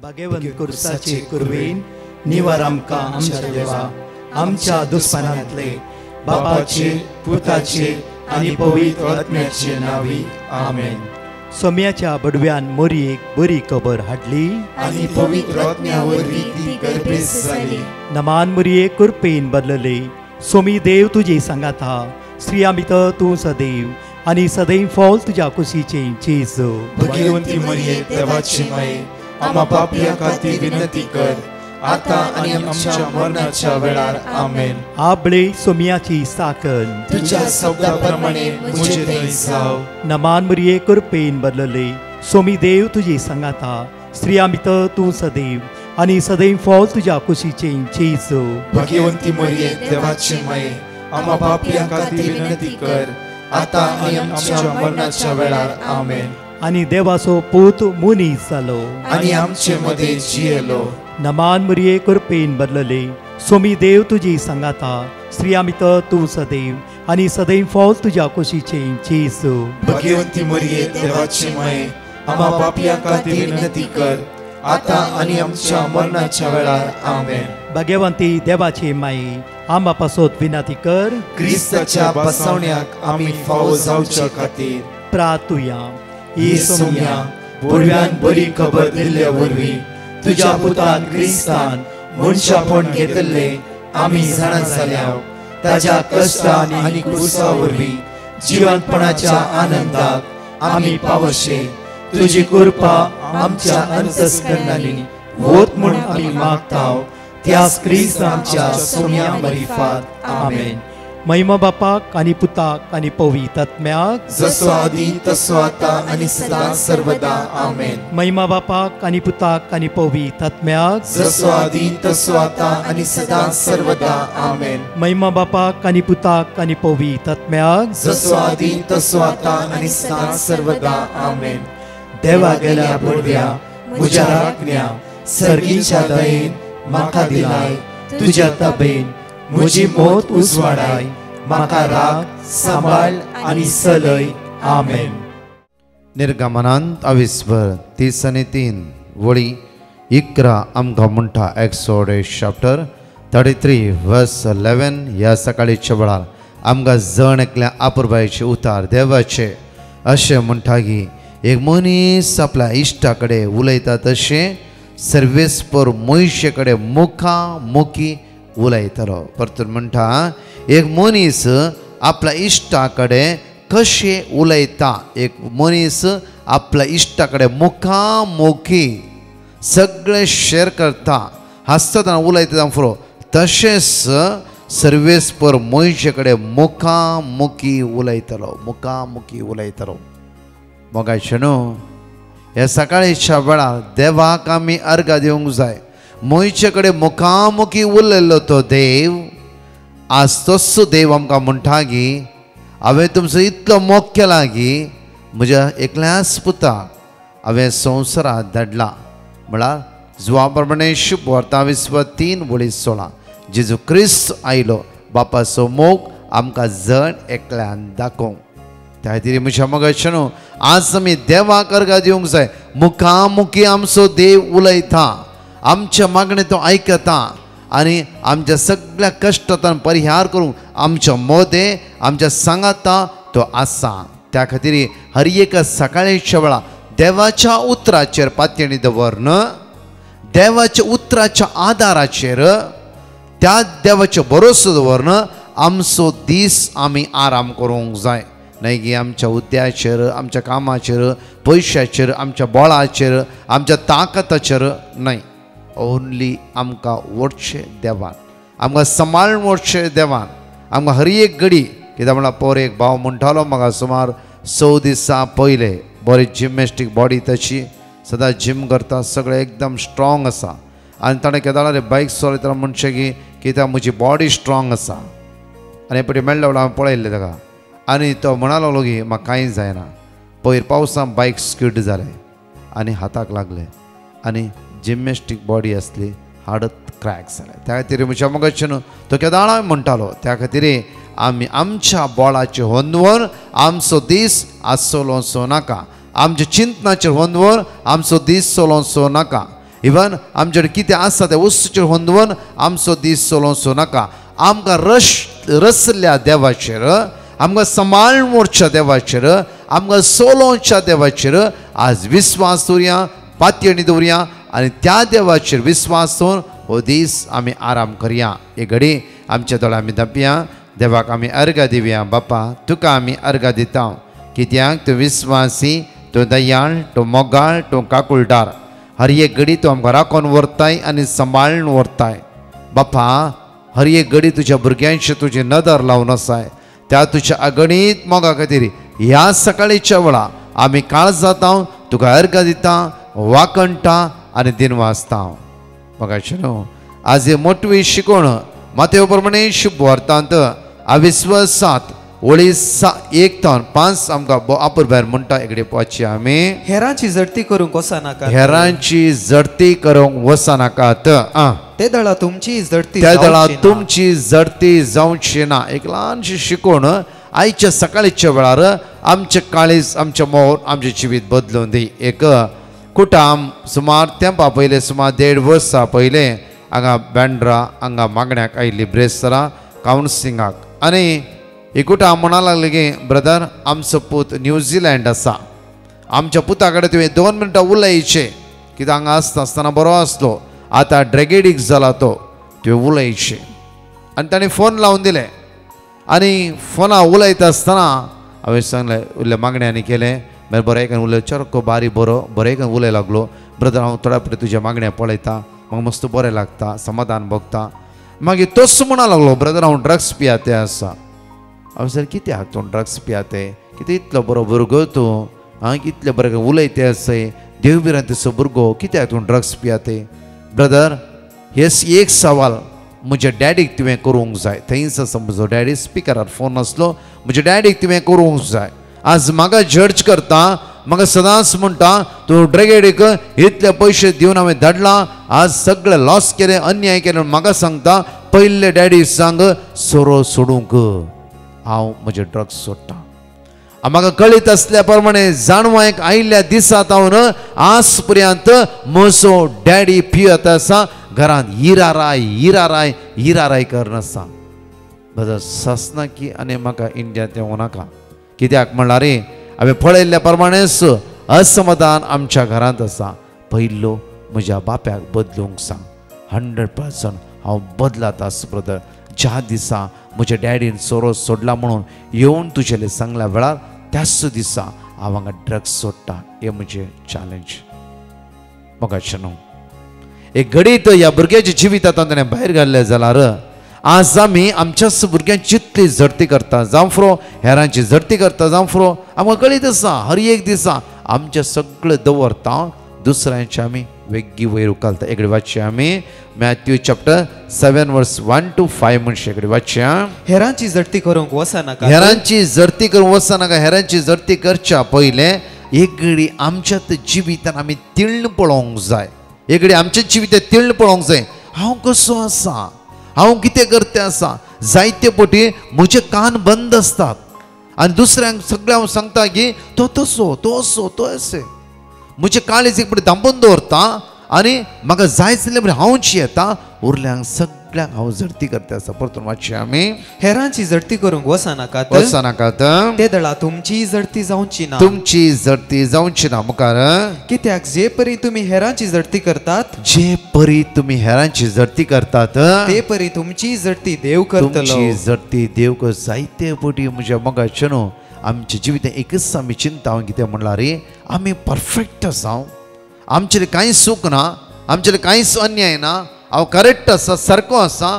भगवंत कुर्साचे कुरवेन निवार आमकां आमच्या देवा आमच्या दुस्मनांतले बापाचे पुताचे आनी पवित्र आत्म्याचे नावी आमेन. सोम्याच्या बडव्यान मोरयेक बरी खबर हाडली आनी पवित्र आत्म्या वरवीं ती गर्भेस जाली. नमान मोरये कुरपेन बदलले सोमी देव तुजे सांगात हा स्त्रिया भितर तूं सदैव आनी सदैव फॉल तुज्या कुशीचे चेज. भगवंती मरिये देवाची माये आम्हा पापियां खातीर विनंती कर आता आनी आमच्या मरणाच्या वेळार आमेन. आबळे सोम्याची साकन तुझ्या शब्दा प्रमाणे मुझे थंय जाव. नमान मोरये कुरपेन बदलले सोमी देव तुजे सांगात हा स्त्रिया भितर तूं सदैव आनी सदैव फॉल तुज्या कुशीचे चेज. भगवंती मरिये देवाची माये आम्हा पापियां खातीर विनंती कर आता आनी आमच्या मरणाच्या वेळार आमेन. आनी देवाचो पूत मुनीस जालो आनी आमचे मदे जियेलो. नमान मोरये कुरपेन बदलले सोमी देव तुजी सांगात हा स्त्रिया भितर तूं सदैव आनी सदैव फॉल तुज्या कुशीचे चेज. भगवंती मरिये देवाची माये आम्हा पापियां खातीर विनंती कर आता आनी आमच्या मरणाच्या वेळार आमेन. भगवंती देवाचे माये आम्हा पासत विनंती कर क्रिस्ताच्या बसवण्याक आमी फावो जावच्या खातीर प्रार्थुया. ही सोम्या बडव्यान बरी खबर दिल्ल्या वरवीं तुज्या पुतान क्रिस्तान मनशापण घेतले आमी जाणा जाल्या ताज्या कश्टान आनी क्रुसा वरवीं जिवंतपणाच्या आनंदाक आमी पावशे. तुजी कृपा आमच्या अंतस्करणांनी वोत म्हूण आमी मागताव त्याच क्रिस्त आमच्या सोम्या मरिफात आमेन. महिमा बापाक आनी पुताक आनी पवित्र आत्म्याक जसो आदी तसो आता आनी सदां सर्वदा आमेन. महिमा बापाक आनी पुताक आनी पवित्र आत्म्याक जसो आदी तसो आता आनी सदां सर्वदा आमेन. महिमा बापाक आनी पुताक आनी पवित्र आत्म्याक जसो आदी तसो आता आनी सदां सर्वदा आमेन. देवा गेल्या बडव्या म्हज्या राखण्या सर्गीच्या दयेन म्हाका दिलाय तुज्या तबेन म्हजी मोत उजवाडाय म्हाका राख सांबाळ आनी चलय आमेन. निर्गमनांत 20:30 वळी 11 आमकां म्हणटा एक्सोडस चॅप्टर 33 वर्स 11 ह्या सकाळीच्या वेळार आमकां जण एकल्या आपुरबायेचे उतार देवाचे अशें म्हणटा की एक मनीस आपल्या इश्टा कडेन उलयता तशें सर्वेस्पर मनशे कडेन मुखामुखी उलयतलो. परतून म्हणटा एक मनीस आपल्या इश्टा कडेन कशें उलयता. एक मनीस आपल्या इश्टा कडेन मुखामुखी सगळें शेअर करता हांसतना उलयता फुरो तशेंच सर्वेस्पर मनशे कडेन मुखामुखी उलयतलो. मोगाचें न्हू ह्या सकाळीच्या वेळार देवाक आमी अर्घ दिवंक जाय. मनशे कडेन मुखामुखी उलयल्लो तो देव आज तसो देव आमकां म्हणटा की हांवें तुमचो इतलो मोग केला की म्हज्या एकल्याच पुताक हांवें संवसारांत धाडला. म्हळ्यार जुवा प्रमाणे शुभ वार्ता 20:3-16 जेजू क्रिस्त आयलो बापाचो मोग आमकां जण एकल्यान दाखोवंक. त्या खातीर म्हज्या मोगाचें न्हू आज आमी देवाक अर्घ दिवंक जाय. मुखामुखी आमचो देव उलयता आमच्या मागणे तो आयकता आनी आमच्या सगळ्या कश्टांतल्यान परिहार करूंक आमच्या मोदे आमच्या सांगाता तो आसा. त्या खातीर हर एक सकाळीच्या वेळा देवाच्या उतराचेर पातयेणी दवरन देवाच्या उतराच्या आदाराचेर त्या देवाचो भरोसो दवरन आमचो दीस आमी आराम करूंक जाय. न्हय की आमच्या हुद्द्याचेर आमच्या कामाचेर पयशाचेर आमच्या बळाचेर आमच्या ताकताचेर न्हय. ओन्ली आमकां ओडचें देवान आमकां सांबाळून ओडचें देवान आमकां हर एक घडी. कित्याक म्हळ्यार पोर एक भाव म्हणटालो म्हाका सुमार 6 दिसां पयले बरी जिमॅस्टीक बॉडी ताची सदां जीम करता सगळें एकदम स्ट्रॉंग आसा आनी ताणें केदां रे बायक चलयतना म्हणचें की कित्याक म्हजी बॉडी स्ट्रॉंग आसा. आनी पटी मेळ्ळें हांवें पळयल्लें ताका आनी तो म्हणा लागलो की म्हाका कांय जायना. पयर पावसांत बायक स्किड जालें आनी हाताक लागलें आनी जिमॅस्टीक बॉडी आसली हाडत क्रॅक जालें. त्या खातीर म्हज्या मोगाचें न्हू तो केदां म्हणटालो. त्या खातीर आमी आमच्या बोळाचेर होंदवून आमचो दीस आज चलोवचो नाका. आमच्या चिंतनाचेर होंदवून आमचो दीस चलोवचो नाका. इवन आमचे कडेन कितें आसा तें वस्तूचेर होंदवून आमचो दीस चलोवचो नाका. आमकां रसल्या देवाचेर, आमकां सांबाळून उरच्या देवाचेर, आमकां चलोवच्या देवाचेर आज विस्वास दवरया, पातयणी दवरया आनी त्या देवाचेर विस्वास दवरून हो दीस आमी आराम करया. एक घडी आमच्या दोळ्यां आमी धांपया, देवाक आमी अर्घ दिवया. बापा तुका आमी अर्घ दिता, कित्याक तूं विस्वासी, तूं दयाळ, तूं मोगाळ, तूं काकुळटार. हर एक घडी तूं आमकां राखून व्हरताय आनी सांबाळून व्हरताय. बापा हर एक घडी तुज्या भुरग्यांची तुजी नदर लावन आसाय. त्या तुज्या अगणीत मोगा खातीर ह्या सकाळीच्या वेळा आमी काळजाता, तुका अर्घ दिता, वाकणटा आनी दिनवासता. मोगाचे न्हू आज हे मोठवी शिकोवण मातेव प्रमाणे शुभ वर्तांत अविस्वासात ओळी 1-5 आमकां आपूर भायर म्हणटा. एकडे पावची आमी हेरांची जडती करूंक वचनाका, हेरांची जडती करूंक वचनाकात. ते दळा तुमची जडती, त्या दळा तुमची जडती जावची ना. एक ल्हानशी शिकोवण आयच्या सकाळीच्या वेळार आमचे काळीज, आमचे मोर, आमचे जिवीत बदलून दी. एक कुटाम सुमार तेंपा पयले, सुमार 1.5 वर्सां पयले हांगा बँड्रा हांगा मागण्याक आयिल्ली ब्रेस्तरा कावन्सिलिंगाक. आनी ही कुटाम म्हणा लागली की ब्रदर आमचो पूत न्यूझिलँड आसा, आमच्या पुता कडेन तुवें 2 मिनटां उलयचे, कित्याक हांगा आसतना बरो आसलो, आतां ड्रॅगेडीक जाला तो, तुवें उलयचे. आनी ताणें फोन लावन दिले आनी फोना उलयता आसतना हांवें सांगलें, उरल्या मागण्यांनी केलें. मागीर बरें उलय, चरको बारी बरें उलय लागलो. ब्रदर हांव थोड्या फावटी तुज्या मागण्या पळयता, म्हाका मस्त बरें लागता, समाधान भोगता. मागीर तोच म्हणा लागलो, ब्रदर हांव ड्रग्स पियाते आसा. हांवें सांगलें कित्याक तूं ड्रग्स पियाते, कितें इतलो बरो भुरगो तूं, कितले बरें उलयते आसय, देवबिरांतीचो भुरगो, कित्याक तूं ड्रग्स पियाते. ब्रदर हे एक सवाल म्हज्या डॅडीक तुवें करूंक जाय. थंयच आसा म्हजो डॅडी, स्पिकरार फोन आसलो, म्हज्या डॅडीक तुवें करूंक जाय. आज म्हाका जज करता, म्हाका सदांच म्हणटा तूं ड्रॅगेडीक इतले पयशे दिवन हांवें धाडलां, आज सगळे लॉस केले, अन्याय केले. म्हाका सांगता पयले डॅडी सांग सोरो सोडूंक, हांव म्हजे ड्रग्स सोडटां. म्हाका कळीत असल्या प्रमाणे जाणवायक आयिल्ल्या दिसा तावन आज पर्यंत म्हजो डॅडी पियत आसा, घरांत हिराराय करनासा. ब्रदर ससना की आनी म्हाका इंडियांत येवं नाका. कित्याक म्हणल्यार हांवें पळयल्ल्या प्रमाणेच असमाधान आमच्या घरांत आसा. पयलो म्हज्या बाप्याक बदलूंक सांग. 100% हांव बदलात आसा ब्रदर. ज्या दिसा म्हज्या डॅडीन सोरो सोडला म्हणून येवन तुजेले सांगल्या वेळार त्याच दिसा हांव हांगा ड्रग्स सोडटा. हें म्हजें चॅलेंज. मोगाचें न्हू एक घडीत ह्या भुरग्याच्या जिवितांतल्यान ताणें भायर घाल्लें जाल्यार आज आमी आमच्याच भुरग्यांची जितली जडती करता जावं फुरो, हेरांची जडती करता जावं फुरो, आमकां कळीत आसा हर एक दिसा आमचें सगळें दवरता, दुसऱ्यांचे आमी वेगळी वयर उखलता. एकडे वाचया आमी मॅथ्यू चॅप्टर 7 वर्स 1 to 5 म्हणचे. एकडे वाचया. हेरांची जडती करूंक वचनाका, हेरांची जडती करूंक वचनाका. हेरांची जडती करच्या पयले एक घडी आमच्याच जिवितांत आमी तिळ्ण पळोवंक जाय. एक घडी आमच्या जिवितांत तिळ्ण पळोवंक जाय. हांव कसो आसा, हांव कितें करता आसा. जायते फावटी म्हजे कान बंद आसतात आनी दुसऱ्यांक सगळें हांव सांगता की तो तसो, तो असो, तो अशें. म्हजे काळीज एक फावटी धांपून दवरता आनी म्हाका जाय जाल्यार बरें हांवची येता, उरल्यांक सगळ्यांक हांव जडती करता आसा. परतून वाचया आमी. हेरांची जडती करूंक वचनाकात, ते दळा तुमची जडती जावची ना. तुमची जडती जावची ना. मुखार कित्याक जे परी तुमी हेरांची जडती करतात, जे परी तुमी हेरांची जडती करतात, ते परी तुमची जडती देव करतलो. तुमची जडती देव कर. जायते फावटी म्हज्या मोगाचें न्हू आमच्या जिवितांत एकच आमी चिंता कितें म्हणल्यार आमी परफेक्ट आसा, आमचेर कांय चूक ना, आमचेर कांयच अन्याय ना, हांव करेक्ट आसा, सारको आसा.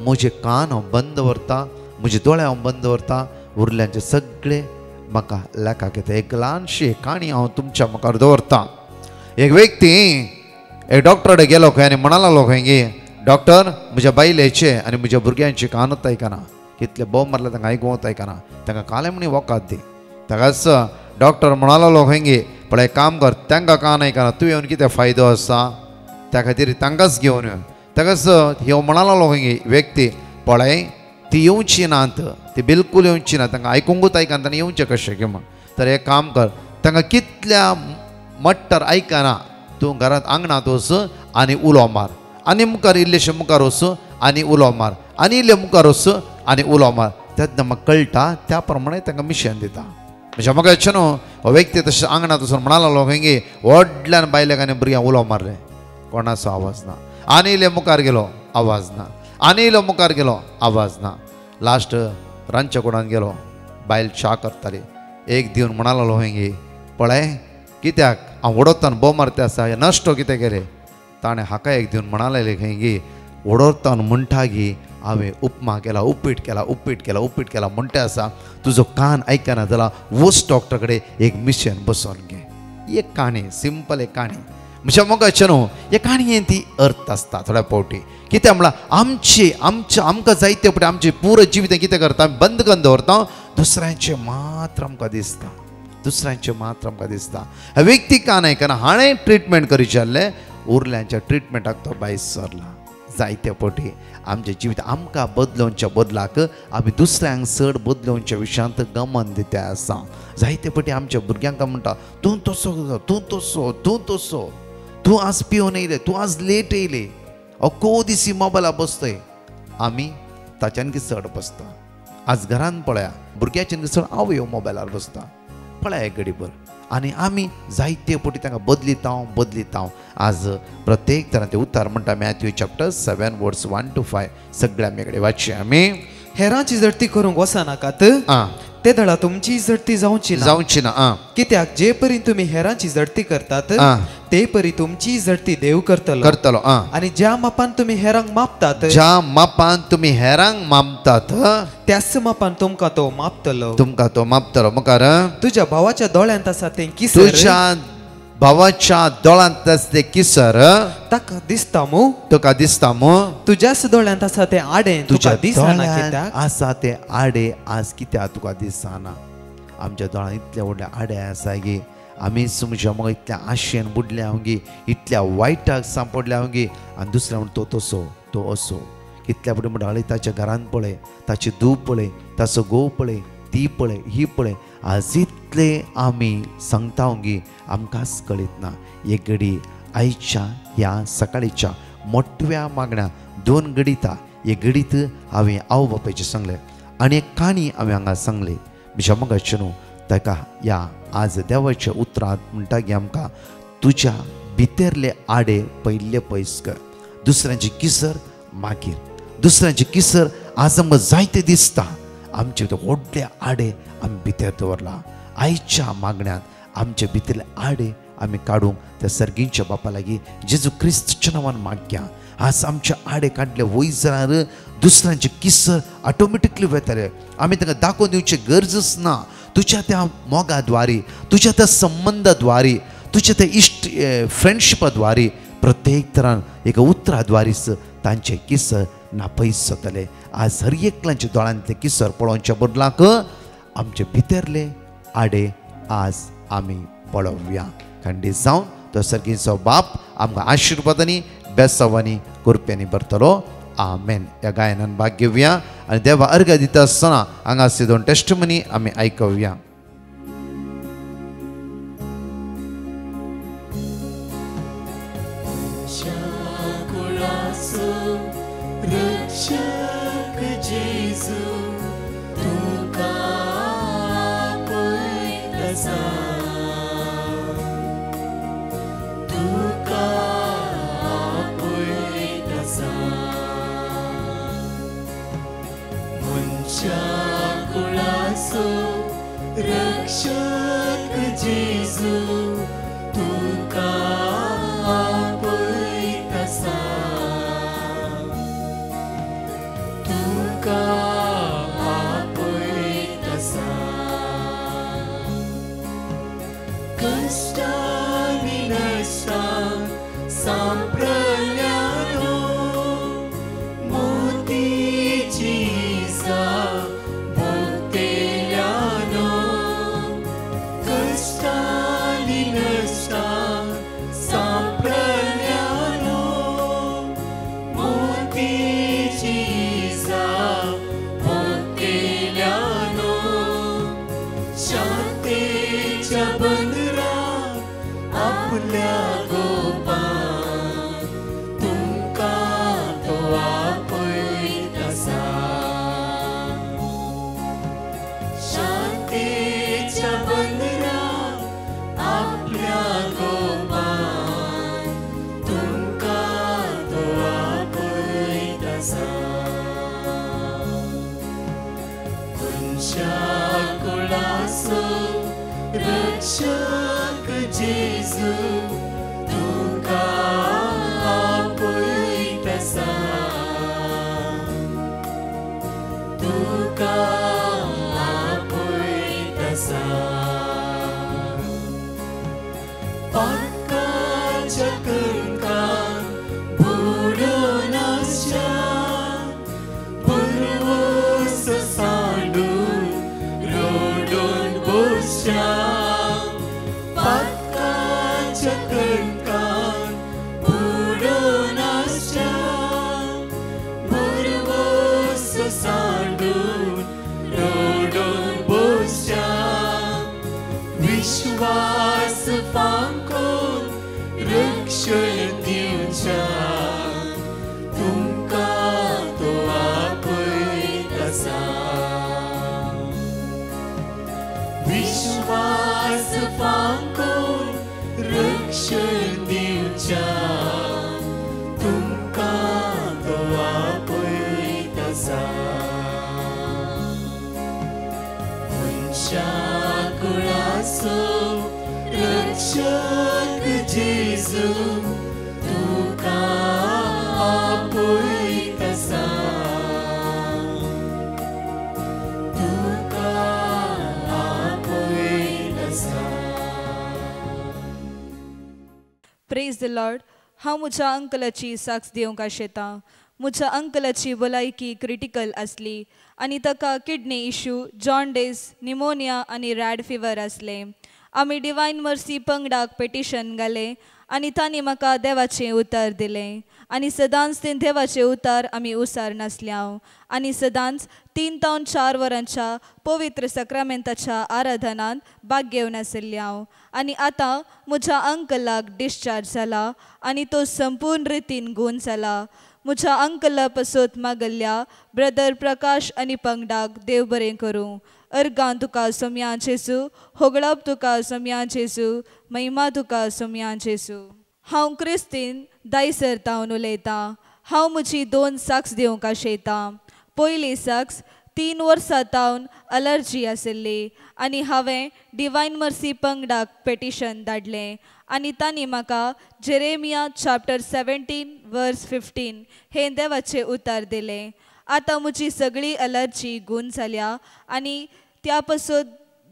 म्हजे कान हांव बंद व्हरता, म्हजे दोळे हांव बंद व्हरता, उरल्यांचे सगळे म्हाका लेखाक येता. एक ल्हानशी काणी हांव तुमच्या मुखार दवरता. एक व्यक्ती एक डॉक्टरा कडेन गेलो खंय आनी म्हणा लागलो खंय गे डॉक्टर म्हज्या बायलेचे आनी म्हज्या भुरग्यांचे कानूच आयकना, कितले बोंब मारले तांकां आयकूंक आयकना, तांकां काले म्हणी वकात दी. ताकाच डॉक्टर म्हणा लागलो खंय गे पण एक काम कर, तांकां कान आयकना, तूं येवन कितें फायदो आसा, त्या खातीर तांकांच घेवन यो. ताकाच ह्यो म्हणा लागलो खंय गे व्यक्ती पळय ती येवची नात, ती बिलकूल येवची ना, तांकां आयकूंकूच आयकना, ताणें येवचें कशें किंवा. तर एक काम कर, तांकां कितल्या मट्टर आयकना तूं घरांत आंगणांत वच आनी उलो मार, आनी मुखार इल्लेशे मुखार वच आनी उलो मार, आनी इल्ले मुखार वच आनी उलो मार. तेन्ना म्हाका कळटा त्या प्रमाणे तांकां मिशन दिता. म्हणजे म्हाका येचें न्हू हो व्यक्ती तशें आंगणांत वचून म्हणा लागलो खंय व्हडल्यान बायल्याक आनी भुरग्यांक उलो मारले, कोणाचो आवाज ना. आनी इल्ले मुखार गेलो, आवाज ना. आनी इल्लो मुखार गेलो, आवाज ना. लास्ट रांदच्या कुडांत गेलो, बायल च्या करताली. एक दिवन म्हणा लागलो खंय पळय कित्याक हांव उडोवतना बोव मारता आसा हे नश्ट कितें केले. ताणें हाका एक दिवन म्हणा लागले खंय उडोवतना म्हणटा गी हांवें उपमा केला, उपीट केला, उपीट केला, उपीट केला म्हणटा आसा, तुजो कान आयकना जाल्यार वच डॉक्टर कडेन एक मिशन बसोवन घे. ही एक काणी, सिंपल एक काणी. म्हणजे म्हाका न्हू हे काणयेन ती अर्थ आसता थोड्या फावटी. कित्याक म्हळ्यार आमकां जायते फावटी आमचें पुरो जिवीत कितें करता आमी बंद करून दवरता, दुसऱ्यांचें मात्र आमकां दिसता, दुसऱ्यांचें मात्र आमकां दिसता. व्यक्ती कान आयकना, हाणें ट्रिटमेंट करूचें आसलें, उरल्यांच्या ट्रिटमेंटाक तो बायस सरला. जायते फावटी आमचें जिवीत आमकां बदलोवच्या बदलाक आमी दुसऱ्यांक चड बदलोवच्या विशयांत गमन दिते आसा. जायते फावटी आमच्या भुरग्यांक म्हणटा तूं तसो, तूं तसो, तूं तसो, तूं आज पिवन येयले, तूं आज लेट येयले, अख्खो दिसी मोबायलार बसतय. आमी ताच्यान कितें चड बसता. आज घरान पळया भुरग्याच्यान चड हांव ह्यो मोबायलार बसता, पळया एक घडीभर. आनी आमी जायते फावटी तांकां बदलिता. आज प्रत्येक तरां तें उतार म्हणटा मॅथ्यू चॅप्टर 7 वर्स 1 to 5 सगळ्या मेकळे वाचचे आमी. हेरांची जडती करूंक वचनाकात, ते धडा तुमची जडती जावची ना. कित्याक जे परी तुम्ही हेरांची जडती करतात ते परी तुमची जडती देव करतलो. आणि ज्या मापान तुम्ही हेरांक मापतात, ज्या मापान तुम्ही हेरांक मापतात त्याच मापान तुमकां तो मापतलो. मुखार तुझ्या भावाच्या दोळ्यांत आसा तें किसर, तुझ्या भावाच्या दोळ्यांत आसले किसर ताका दिसता मू, तुका दिसता मू. तुज्याच दोळ्यांत आसा तें आडे, तुका दिसना कित्याक आसा ते आडे आज कित्याक तुका दिसना. आमच्या दोळ्यांत इतले व्हडले आडे आसा गे, आमी समजा मग इतल्या आशेन बुडल्या गे, इतल्या वायटाक सांपडल्या गे, आनी दुसऱ्या म्हणटा तो तसो, तो असो. इतल्या फुडें म्हणटा ताच्या घरान पळय, ताची धूव पळय, ताचो घोव पळय, ती पळय, ही पळय. आज इतले आमी सांगता गे आमकांच कळीत ना. एक घडी आयच्या ह्या सकाळीच्या मोठव्या मागण्या 2 घडीता. एक घडीत हांवें आवय बापायचें सांगलें आनी एक काणी हांवें हांगा सांगली. म्हज्या मोगाचें न्हू ताका ह्या आज देवाच्या उतरांत म्हणटा की आमकां तुज्या भितरले आडे पयले पयस कर. दुसऱ्यांची किसर मागीर, दुसऱ्यांची किसर आज आमकां जायते दिसता. आमचे व्हडले आडे आमी भितर दवरला. आयच्या मागण्यांत आमचे भितरले आडे आमी काडूंक त्या सर्गींच्या बापा लागीं जेजू क्रिस्तच्या नांवान मागया. आज आमचे आडे काडले वयर जाल्यार दुसऱ्यांचे किसर ऑटोमॅटिकली वयतले. आमी तांकां दाखोवन दिवची गरजच ना. तुज्या त्या मोगा द्वारे, तुज्या त्या संबंधाद्वारे, तुज्या त्या इश्ट फ्रेंडशिपा द्वारे, प्रत्येक तरान एका उतरा द्वारेच तांचे किसर नापयस जातले. आज हर एकल्याच्या दोळ्यांतले किसर पळोवच्या बदलाक आमचे भितरले आडे आज आमी पळोवया. खंडीत जावन तो सर्गीचो बाप आमकां आशिर्वादांनी बेसावांनी कृपेनी भरतलो. आमेन. ह्या गायनान भाग घेवया आनी देवा अर्घ दिता आसतना हांगासर 2 टेस्टमनी आमी आयकवया. रक्षक जेजू तुका आपयतासा, तुका आपयतासा. कष्टांनी नश्टां सांप्रल्यानो मोतीची ईसा भोगतेल्यानो. कष्टांनी कुळासो रक्षक जेजू तुका आपयतसा तुका आपयतसा पातकाच्या कणकान बुडून आसच्या पुरवोस सांडून रोडून बसच्या पातकाच्या कणकान बुडून आसच्या पुरवोस सांडून रोडून बसच्या विश्वास फांकोन रक्षण दिवच्या तुमकां तो आपयतसा विश्वास फांकोन रक्षण दिवच्या तुमकां तो आपयतसा मनशा कुळासो रक्षक जेजू तुका आपयतसा तुका आपयतसा. Praise the lord. हांव म्हज्या अंकलाची साक्ष दिवंक आशेतां. म्हज्या अंकलाची भलायकी क्रिटिकल आसली आनी ताका किडनी इश्यू, जॉन्डिस, निमोनिया आनी रॅड फिवर आसले. आमी डिवायन मर्सी पंगडाक पेटिशन घालें आनी तांणी म्हाका देवाचें उतर दिलें आनी सदांच तें देवाचें उतर आमी उसार नासल्याव आनी सदांच 3 ते 4 वरांच्या पवित्र सक्रामेंताच्या आराधनांत भाग घेवन आशिल्ल्याव आनी आतां म्हज्या अंकलाक डिस्चार्ज जाला आनी तो संपूर्ण रितीन गूण जाला. म्हज्या अंकला पासत मागल्ल्या ब्रदर प्रकाश आनी पंगडाक देव बरें करूं. अर्गां तुका सोम्या जेजू, होगळप तुका सोम्या जेजू, महिमा तुका सोम्या जेजू. हांव क्रिस्तीन दायसरतावन उलयतां. हांव म्हजी 2 साक्ष दिवंक आशेतां. पयली साक्ष 3 वर्सां तावन अलर्जी आशिल्ली आनी हांवें डिवायन मर्सी पंगडाक पेटिशन धाडलें आनी तांणी म्हाका जेरेमिया चॅप्टर 17 वर्स 15 हें देवाचें उतर दिलें. आतां म्हजी सगळी अलर्जी गूण जाल्या आनी त्या पासून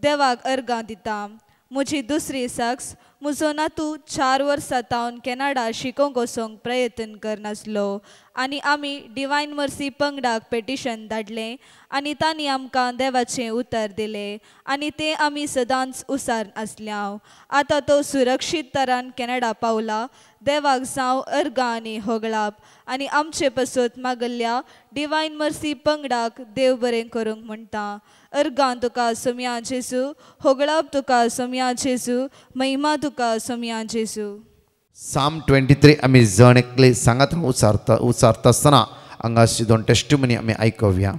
देवाक अर्गां दिता. म्हजी दुसरी साक्ष, म्हजो नातू 4 वर्सां तावन कॅनडा शिकोवंक वचोंक प्रयत्न करनासलो आनी आमी डिवायन मर्सी पंगडाक पेटिशन धाडलें आनी तांणी आमकां देवाचें उतर दिलें आनी तें आमी सदांच उसार आसल्याव. आतां तो सुरक्षीत तरान कॅनडा पावला. देवाक जावं अर्गां आनी होगळाप आनी आमचे पासत मागल्ल्या डिवायन मर्सी पंगडाक देव बरें करूंक म्हणटा. अर्गां तुका सोम्या जेजू, होगळाप तुका सोम्या जेजू, महिमा तुका सोम्या जेजू. साम 23 आमी जण एकले सांगात उसारता आसतना हांगाची 2 टेस्टिमनी आमी आयकुया.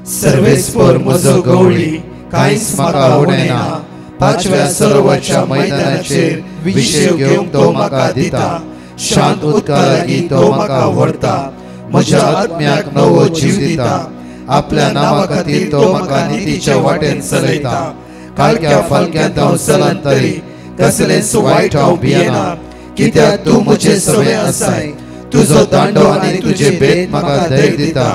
सर्वेस्पर म्हजो गवळी कांयच म्हाका आवडना. 5व्या सरोवराच्या मैदानाचेर विशेव घेवंक तो म्हाका दिता. शांत उदका लागीं तो म्हाका व्हरता. म्हज्या आत्म्याक नवो जीव दिता. आपल्या नांवा खातीर तो म्हाका नितीच्या वाटेन चलयता. काळक्या फालक्यांत हांव चलन तरी कसलेंच वायट हांव भियेना. कित्याक तूं म्हजे सवे आसाय. तुजो दांडो आनी तुजे बेत म्हाका धैर्य दिता.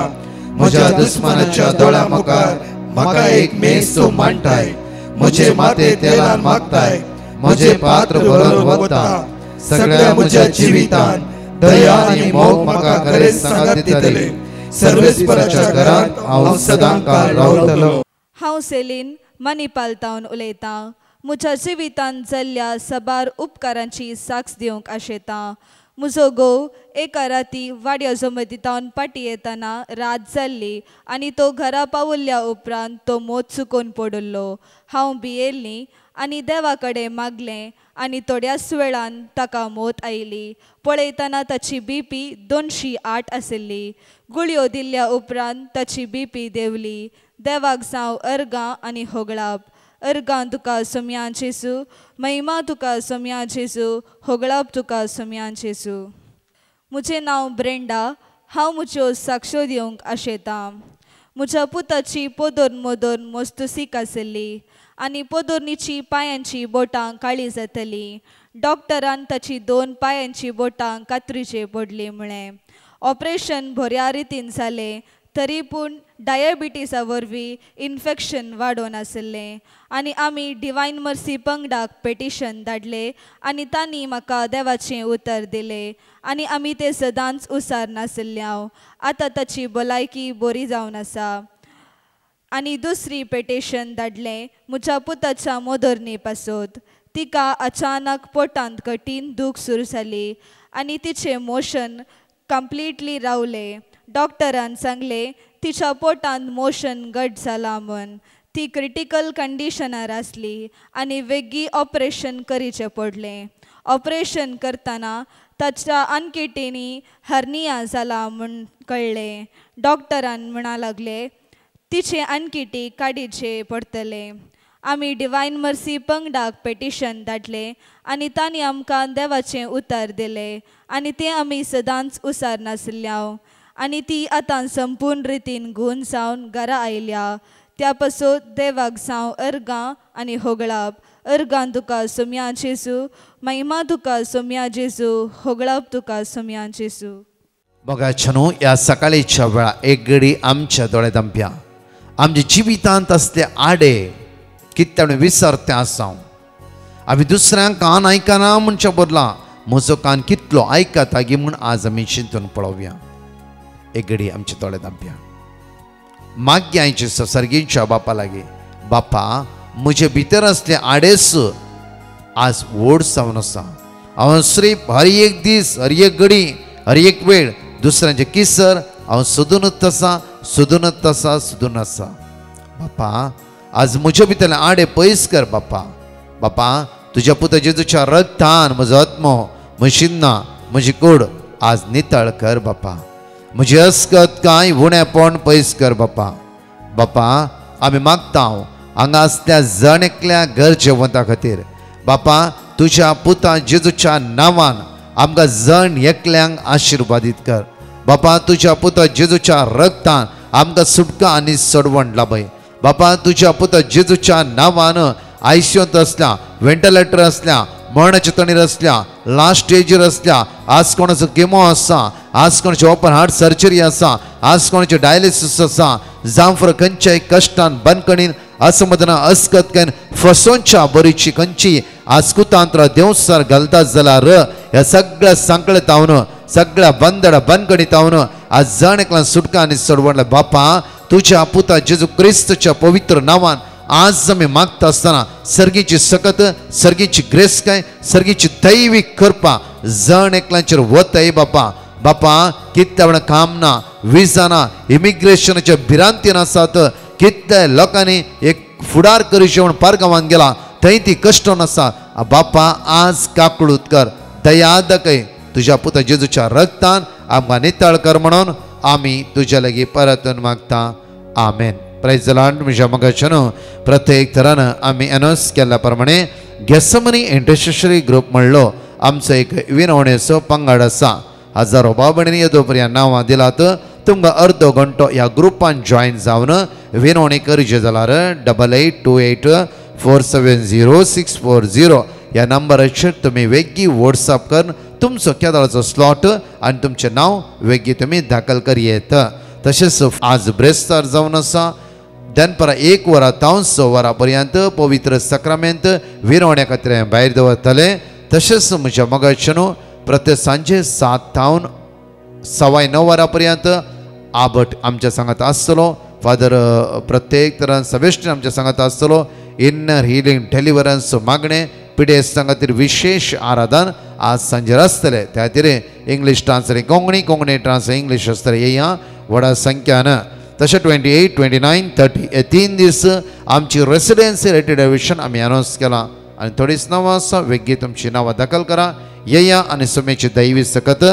म्हज्या दुस्मानाच्या दोळ्या मुखार म्हाका एक मेज तूं मांडटाय. म्हजे माथे तेलान मागताय. म्हजे पात्र भरून वता. सगळ्या म्हज्या जिवितान दया आनी मोग म्हाका खरेंच सांगात दितले. सर्वेस्पराच्या घरांत हांव सदांकाळ रावतलो. हांव सेलीन मणिपालतावन उलयतां. म्हज्या जिवितांत जाल्ल्या सबार उपकारांची साक्ष दिवंक आशेतां. म्हजो घोव एका राती वाड्या जमतीतावन पाटी येतना रात जाल्ली आनी तो घरा पावल्ल्या उपरांत तो मोत चुकोवन पडुल्लो. हांव भियेल्ली आनी देवा कडेन मागलें आनी थोड्याच वेळान ताका मोत आयली. पळयतना ताची BP 208 आशिल्ली. गुळयो दिल्ल्या उपरांत ताची BP देंवली. देवाक जावं अर्गां आनी होगळाप. अर्गां तुका सोम्या जेजू, महिमा तुका सोम्या जेजू, होगळाप तुका सोम्या जेजू. म्हजें नांव ब्रेंडा. हांव म्हज्यो साक्षो दिवंक आशेतां. म्हज्या पुताची पोदोर मोदोर मोस्तुसीक आसली आनी पोदोर्नीची पांयांची बोटां काळी जातली. डॉक्टरान ताची 2 पांयांची बोटां कात्रीचेर पडली म्हळें. ऑपरेशन बऱ्या रितीन जालें तरी पूण डायबिटीसा वरवीं इन्फेक्शन वाडोवन आसलें आनी आमी डिवायन मर्सी पंगडाक पेटिशन धाडलें आनी तांणी म्हाका देवाचें उतर दिलें आनी आमी तें सदांच उसार नासलें हांव. आतां ताची भलायकी बरी जावन आसा. आनी दुसरी पेटिशन धाडलें म्हज्या पुताच्या मोदोरनी पासत. तिका अचानक पोटांत कठीण दूख सुरू जाली आनी तिचें मोशन कंप्लिटली रावलें. डॉक्टरान सांगलें तिच्या पोटांत मोशन घट जालां म्हूण. ती क्रिटिकल कंडिशनार आसली आनी वेगी ऑपरेशन करीचें पडलें. ऑपरेशन करतना ताच्या अनकिटींनी हर्निया जाला म्हूण कळ्ळें. डॉक्टरान म्हणा लागले तिचे अनकिटी काडीचे पडटले. आमी डिवायन मर्सी पंगडाक पेटिशन धाडलें आनी तांणी आमकां देवाचें उतर दिलें आनी तें आमी सदांच उसार नासलें हांव. आनी ती आतां संपूर्ण रितीन गूण जावन घरा आयल्या. त्या पासून देवाक जावं अर्गां आनी होगळाप. अर्गां तुका सोम्या जेजू, महिमा तुका सोम्या जेजू, होगळाप तुका सोम्या जेजू. मोगाचनो ह्या सकाळीच्या वेळा एक घडी आमच्या दोळे धांप्या. आमच्या जिवितांत असले आडे कितें आमी विसरते आसा. आमी दुसऱ्यांक कान आयकना म्हणच्या बदला म्हजो कान कितलो आयकता गी म्हूण आज आमी चिंतून पळोवया. एक घडी आमचे दोळे धांप्या. मागया आयचे सर्गीच्या बापा लागीं, बापा म्हजे भितर असले आडेस आज व्हड जावन आसा. हांव सिर्फ हर एक दीस, हर एक घडी, हर एक वेळ दुसऱ्यांचे किसर हांव सोदूनच आसा. बापा आज म्हज्या भितरले आडे पयस कर बापा. बापा तुज्या पुता जेजूच्या रगतान म्हजो आत्मो, म्हजी शिन्ना, म्हजी कूड आज नितळ कर बापा. म्हजी अस्कत कांय उणेपण पयस कर बापा. बापा आमी मागता हांगा असल्या जण एकल्या गरजेवंता खातीर बापा तुज्या पुता जेजूच्या नांवान आमकां जण एकल्यांक आशिर्वादीत कर. बापा तुज्या पुता जेजूच्या रगतान आमकां सुटका आनी सोडवण लाभय. बापा तुज्या पुता जेजूच्या नांवान आयसीयूंत असल्या, व्हेंटिलेटर असल्या, मरणाच्या तणीर असल्या, लास्ट स्टेजीर असल्या, आज कोणाचो केमो आसा, आज कोणाची ओपन हार्ट सर्जरी आसा, आज कोणाचे डायलिसीस आसा, जावं फर खंयच्याय कश्टान बंदकणीन असमाधाना अस्कतकेन फसोवच्या बरीची खंयची आज कुतांत्र देवसर घालतात जाल्यार ह्या सगळ्या सांकळे तावन, सगळ्या बंदड बंदकणी तावन आज जण एकल्यान सुटका आनी सोडवण बापा तुज्या पुता जेजू क्रिस्तच्या पवित्र नांवान आज आमी मागता आसतना सर्गीची सकत, सर्गीची ग्रेस काय, सर्गीची दैवीक कृपा जण एकल्यांचेर वतय बापा. बापा कितल्या काम ना, विजा ना, इमिग्रेशनाच्या भिरांतीन आसात. कितल्या लोकांनी एक फुडार करीचे म्हूण पारगांवान गेला थंय ती कश्टन आसा. बापा आज काकळूत कर, दया दाखय. तुज्या पुता जेजूच्या रगतान आमकां नितळ कर म्हणून आमी तुज्या लागीं परतून मागता. आमेन. Praise the lord. म्हज्या मोगाचनो प्रत्येक तरान आमी अनाउन्स केल्या प्रमाणे गेसमनी इंटरसेसरी ग्रुप म्हणलो आमचो एक विनवणेचो पंगड आसा. हजारो भाव भयणी येदोपर्यंत नांवां दिलात. तुमकां अर्दो घंटो ह्या ग्रुपान जॉयन जावन विनवणी करचे जाल्यार 8828470640 ह्या नंबराचेर तुमी वेगी वॉट्सअप करून तुमचो केदाळाचो स्लॉट आनी तुमचें नांव वेगी तुमी दाखल करी येता. तशेंच आज ब्रेस्तार जावन आसा. दनपरा 1 वरां तावन 6 वरां पर्यंत पवित्र सक्रामेंत विनवण्या खातीर भायर दवरतले. तशेंच म्हज्या मोगाचनो प्रत्येक सांजे 7 तावन 9:15 वरां पर्यंत आबट आमच्या सांगात आसतलो. फादर प्रत्येक तरान सबेस्टीन आमच्या सांगात आसतलो. इन्नर हिलिंग डेलिव्हरन्स मागणे PDS सांगातीर विशेष आराधन आज सांजे आसतले. त्या खातीर English translate Konkani, Konkani translate English आसतले. येया व्हडा संख्यान. तशें 28, 29, 30 हे 3 दीस आमची रेसिडेन्सी रेटिडेशन आमी अनाउन्स केला आनी थोडीच नांवां आसा. वेगी तुमची नांवां दाखल करा. येया आनी सुमेची दैवी सकत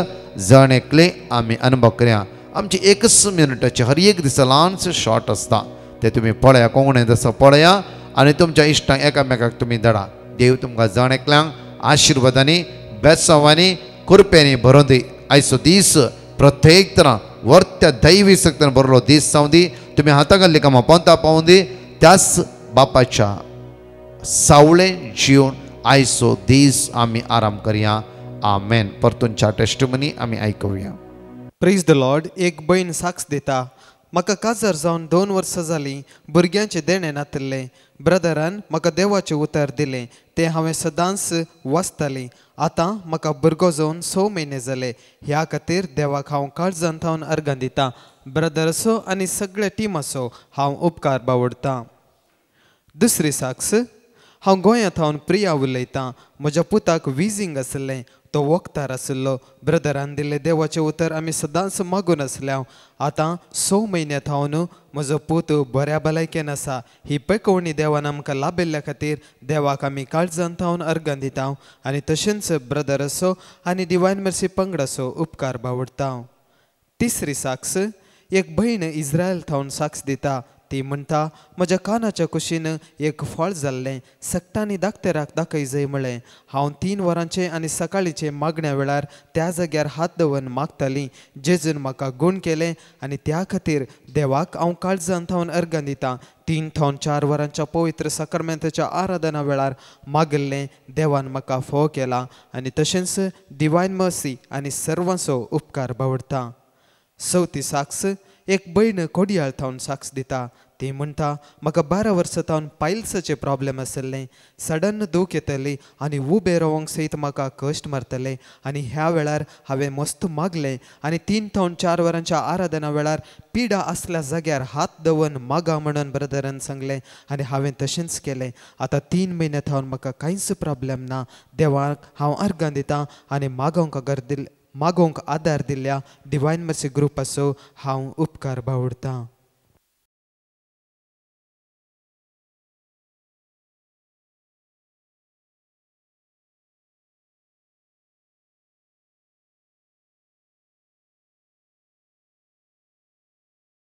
जण एकले आमी अनुभव करया. आमची 1 मिनटाचे हर एक दिसा ल्हानशें शॉर्ट आसता ते तुमी पळया. कोंकणी जसो पळया आनी तुमच्या इश्टांक एकामेकाक तुमी धाडा. देव तुमकां जण एकल्यांक आशिर्वादांनी, बेसांवांनी, कृपेनी भरोवन दी. आयचो दीस प्रत्येक तरां वर्त्या दैवी सक्तीन बरलो दीस जावं दी. तुम्ही हाता घाल्ली कामां पोंता पावून दी त्याच बापाच्या सावळे जीवन आयचो दीस आमी आराम करया. आमेन. परतूनच्या टेस्टिमनी आमी आयकुया. Praise the Lord. एक बहीण साक्ष दिता, म्हाका काजार जावन 2 वर्सां जालीं, भुरग्यांचे देणे नातल्ले. ब्रदरान म्हाका देवाचें उतर दिलें, तें हांवें सदांच वाचतालीं. आतां म्हाका भुरगो जावन 6 म्हयने जाले. ह्या खातीर देवाक हांव काळजांत थावन अर्गां दितां. ब्रदर असो आनी सगळे टीम असो, हांव उपकार बावडटां. दुसरी साक्ष. हांव गोंयांत थावन प्रिया उलयतां. म्हज्या पुताक विजींग आसलें, तो वखदार आसलो. ब्रदरान दिल्लें देवाचें उतर आमी सदांच मागून आसल्या. आतां 6 म्हयने थावन म्हजो पूत बऱ्या भलायकेन आसा. ही पेकवणी देवान आमकां लाभिल्ल्या खातीर देवाक आमी काळजांत थावन अर्गां दिता. आनी तशेंच ब्रदर असो आनी डिवायन मर्सी पंगड असो उपकार बावडटा. तिसरी साक्ष. एक भयण इस्रायल थावन साक्ष दिता. ती म्हणटा, म्हज्या कानाच्या कुशीन एक फळ जाल्लें, सक्तांनी दाखतेराक दाखय जाय म्हळें. हांव 3 वरांचे आनी सकाळीचे मागण्या वेळार त्या जाग्यार हात दवरून मागतालीं. जेजून म्हाका गूण केलें आनी त्या खातीर देवाक हांव काळजांत थावन अर्गां दितां. 3 थावन 4 वरांच्या पवित्र साक्रमेंताच्या आराधना वेळार मागल्लें देवान म्हाका फोव केला. आनी तशेंच डिवायन मर्सी आनी सर्वांचो उपकार बावडटा. चवथी साक्ष. एक भयण कोडयाळ थावन साक्ष दिता. ती म्हणटा, म्हाका 12 वर्सां थावन पायल्साचे प्रॉब्लेम आसलें. सडन दूख येतली आनी उबें रावंक सयत म्हाका कश्ट मारतले. आनी ह्या वेळार हांवें मस्त मागलें आनी 3 थावन 4 वरांच्या आराधना वेळार पिडा आसल्या जाग्यार हात दवरून मागा म्हणून ब्रदरान सांगलें आनी हांवें तशेंच केलें. आतां 3 म्हयने थावन म्हाका कांयच प्रॉब्लेम ना. देवाक हांव अर्गां दितां आनी मागोवंक आदार दिल्ल्या डिवायन मर्सी ग्रुप असो हांव उपकार बावडटां.